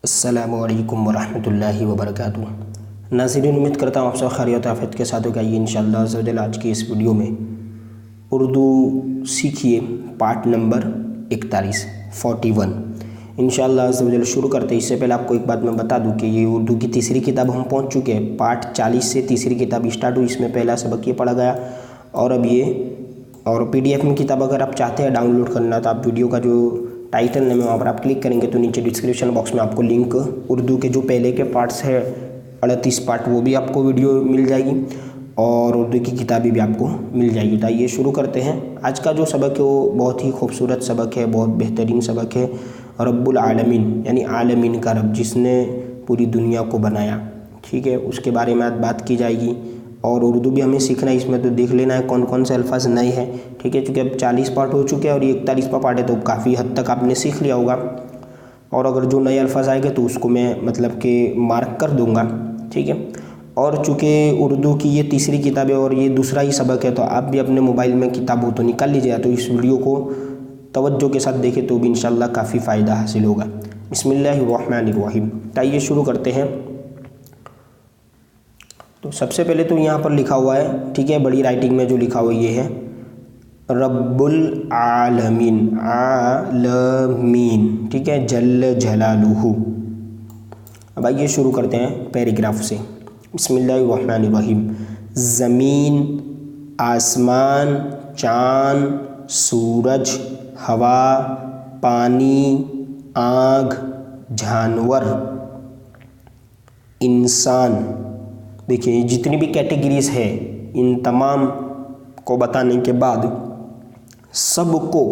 अस्सलामुअलैकुम वरहमतुल्लाहि वबरकातुहू। नाज़रीन, उम्मीद करता हूँ आप सब खैरियत आफियत के साथ होगा। इंशाअल्लाह अज़्ज़ा वजल आज की इस वीडियो में उर्दू सीखिए पार्ट नंबर 41 इंशाअल्लाह अज़्ज़ा वजल शुरू करते हैं। इससे पहले आपको एक बात मैं बता दूं कि ये उर्दू की तीसरी किताब हम पहुंच चुके हैं। पार्ट 40 से तीसरी किताब स्टार्ट हुई, इसमें पहला सबक ये पढ़ा गया और अब ये और PDF में किताब अगर आप चाहते हैं डाउनलोड करना तो आप वीडियो का जो टाइटल नेम है वहाँ पर आप क्लिक करेंगे तो नीचे डिस्क्रिप्शन बॉक्स में आपको लिंक उर्दू के जो पहले के पार्ट्स है 38 पार्ट वो भी आपको वीडियो मिल जाएगी और उर्दू की किताबें भी आपको मिल जाएगी। तो आइए शुरू करते हैं। आज का जो सबक है वो बहुत ही खूबसूरत सबक है, बहुत बेहतरीन सबक है। रब्बुल आलमीन यानी आलमीन का रब, जिसने पूरी दुनिया को बनाया, ठीक है, उसके बारे में आज बात की जाएगी। और उर्दू भी हमें सीखना है, इसमें तो देख लेना है कौन कौन से अल्फाज नए हैं, ठीक है, क्योंकि अब 40 पार्ट हो चुके हैं और ये 41वां पार्ट है तो काफ़ी हद तक आपने सीख लिया होगा। और अगर जो नए अल्फाज आएंगे तो उसको मैं मतलब कि मार्क कर दूंगा, ठीक है। और चूँकि उर्दू की ये तीसरी किताब है और ये दूसरा ही सबक है तो आप भी अपने मोबाइल में किताब हो तो निकाल लीजिएगा, तो इस वीडियो को तवज्जो के साथ देखें तो भी इंशाअल्लाह काफ़ी फ़ायदा हासिल होगा। बिस्मिल्लाहिर्रहमानिर्रहीम। तो आइए शुरू करते हैं। तो सबसे पहले तो यहाँ पर लिखा हुआ है, ठीक है, बड़ी राइटिंग में जो लिखा हुआ ये है रब्बुल आलमीन, आलमीन, ठीक है, जल्ल जलालुहु। अब आइए शुरू करते हैं पैराग्राफ से। बिस्मिल्लाहिर्रहमानिर्रहीम। ज़मीन, आसमान, चाँद, सूरज, हवा, पानी, आग, जानवर, इंसान। देखिए जितनी भी कैटेगरीज है इन तमाम को बताने के बाद सबको,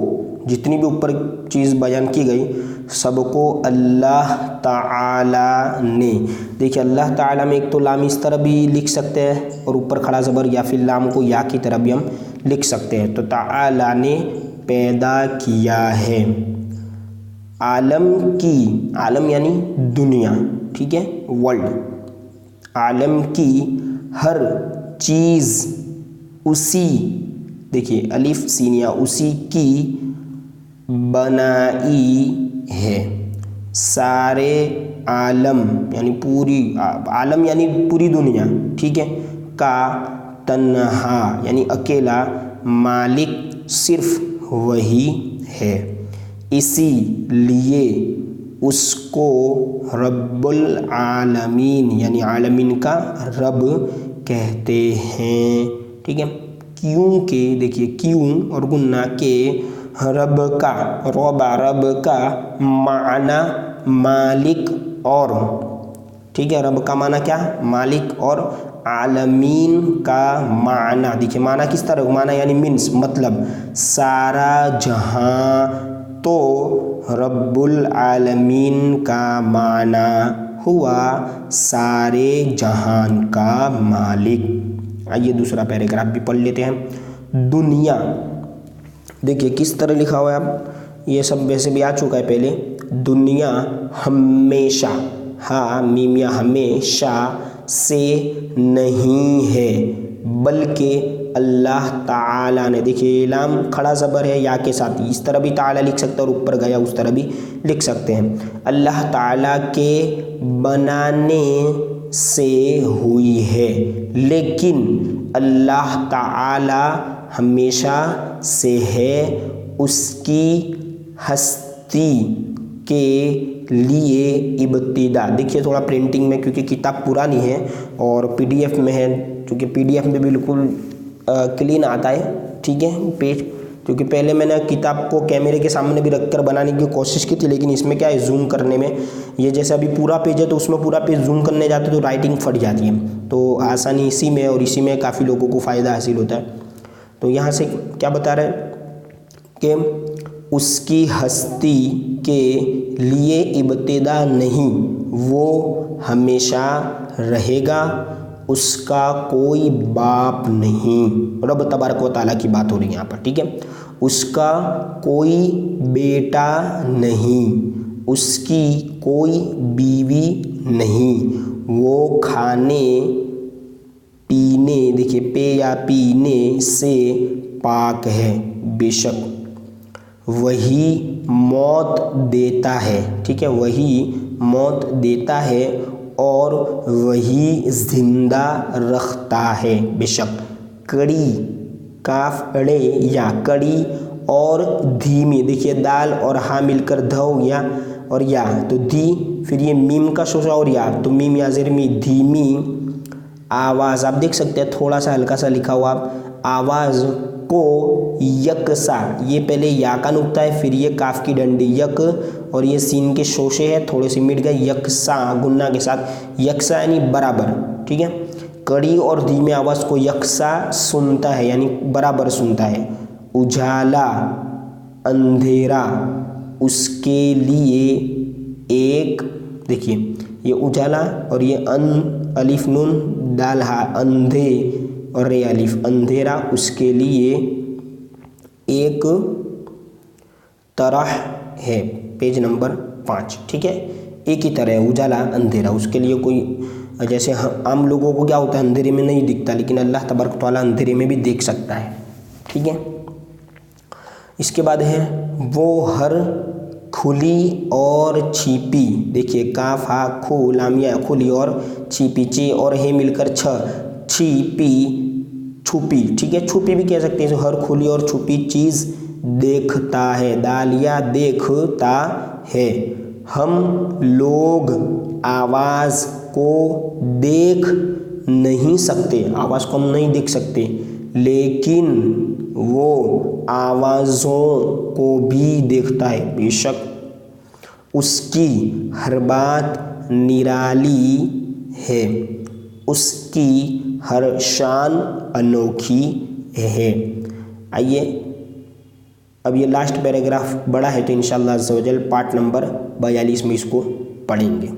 जितनी भी ऊपर चीज़ बयान की गई सबको अल्लाह ताला ने, देखिए अल्लाह ताला में एक तो लाम इस तरह भी लिख सकते हैं और ऊपर खड़ा ज़बर या फिर लाम को या की तरह भी हम लिख सकते हैं। तो ताला ने पैदा किया है। आलम की, आलम यानी दुनिया, ठीक है, वर्ल्ड। आलम की हर चीज़ उसी, देखिए अलिफ सीनिया, उसी की बनाई है। सारे आलम यानी पूरी, आलम यानी पूरी दुनिया, ठीक है, का तन्हा यानी अकेला मालिक सिर्फ वही है, इसीलिए उसको रब्बुल आलमीन यानी आलमीन का रब कहते हैं, ठीक है। क्योंकि देखिए क्यों और गुन्ना के रब का, रब का माना मालिक और, ठीक है, रब का माना क्या, मालिक, और आलमीन का माना, देखिए माना किस तरह, माना यानी मीन्स मतलब सारा जहां, तो रब्बुल आलमीन का माना हुआ सारे जहान का मालिक। आइए दूसरा पैराग्राफ भी पढ़ लेते हैं। दुनिया, देखिए किस तरह लिखा हुआ है, अब ये सब वैसे भी आ चुका है पहले। दुनिया हमेशा, हा मीमिया, हमेशा से नहीं है बल्कि अल्लाह ताला ने, देखिए लाम खड़ा ज़बर है या के साथ, इस तरह भी ताला लिख सकते हैं और ऊपर गया उस तरह भी लिख सकते हैं। अल्लाह ताला के बनाने से हुई है, लेकिन अल्लाह ताला हमेशा से है, उसकी हस्ती के लिए इब्तिदा। देखिए थोड़ा प्रिंटिंग में, क्योंकि किताब पुरानी है और PDF में है, क्योंकि PDF में बिल्कुल क्लीन आता है, ठीक है, पेज, क्योंकि पहले मैंने किताब को कैमरे के सामने भी रखकर बनाने की कोशिश की थी, लेकिन इसमें क्या है जूम करने में, ये जैसे अभी पूरा पेज है तो उसमें पूरा पेज जूम करने जाते तो राइटिंग फट जाती है, तो आसानी इसी में और इसी में काफ़ी लोगों को फ़ायदा हासिल होता है। तो यहाँ से क्या बता रहे हैं कि उसकी हस्ती के लिए इब्तिदा नहीं, वो हमेशा रहेगा, उसका कोई बाप नहीं। रब तबारक व तआला की बात हो रही है यहाँ पर, ठीक है। उसका कोई बेटा नहीं, उसकी कोई बीवी नहीं, वो खाने पीने, देखिए पे या पीने से पाक है, बेशक वही मौत देता है, ठीक है, वही मौत देता है और वही जिंदा रखता है। बेशक कड़ी, काफ अड़े या, कड़ी और धीमी, देखिए दाल और हा मिलकर ध हो गया और या तो धी, फिर ये मीम का शोशा और या तो मीम या ज़ेर मी, धीमी आवाज़। आप देख सकते हैं थोड़ा सा हल्का सा लिखा हुआ, आवाज़ को यकसा, ये पहले या का नुक्ता है, फिर ये काफ की डंडी यक और ये सीन के शोशे हैं, थोड़े से मिट गए, यकसा गुन्ना के साथ, यकसा यानी बराबर, ठीक है। कड़ी और धीमे आवाज़ को यकसा सुनता है यानी बराबर सुनता है। उजाला अंधेरा उसके लिए एक, देखिए ये उजाला और ये अलिफ नून दाल हा, अंधे और रे अलिफ, अंधेरा उसके लिए एक तरह है। पेज नंबर 5, ठीक है, एक ही तरह है उजाला अंधेरा, उसके लिए कोई, जैसे आम लोगों को क्या होता है अंधेरे में नहीं दिखता, लेकिन अल्लाह तबारक तआला अंधेरे में भी देख सकता है, ठीक है। इसके बाद है वो हर खुली और छिपी, देखिए काफ हा खू लामिया, खुली और छिपी, चे और हे मिलकर छ, छिपी छुपी, ठीक है, छुपी भी कह सकते हैं। हर खुली और छुपी चीज़ देखता है, दालिया देखता है। हम लोग आवाज़ को देख नहीं सकते, आवाज़ को हम नहीं देख सकते, लेकिन वो आवाज़ों को भी देखता है। बेशक उसकी हर बात निराली है, उसकी हर शान अनोखी है। आइए अब ये लास्ट पैराग्राफ बड़ा है तो इंशाअल्लाह अज़्ज़ा वजल पार्ट नंबर 42 में इसको पढ़ेंगे।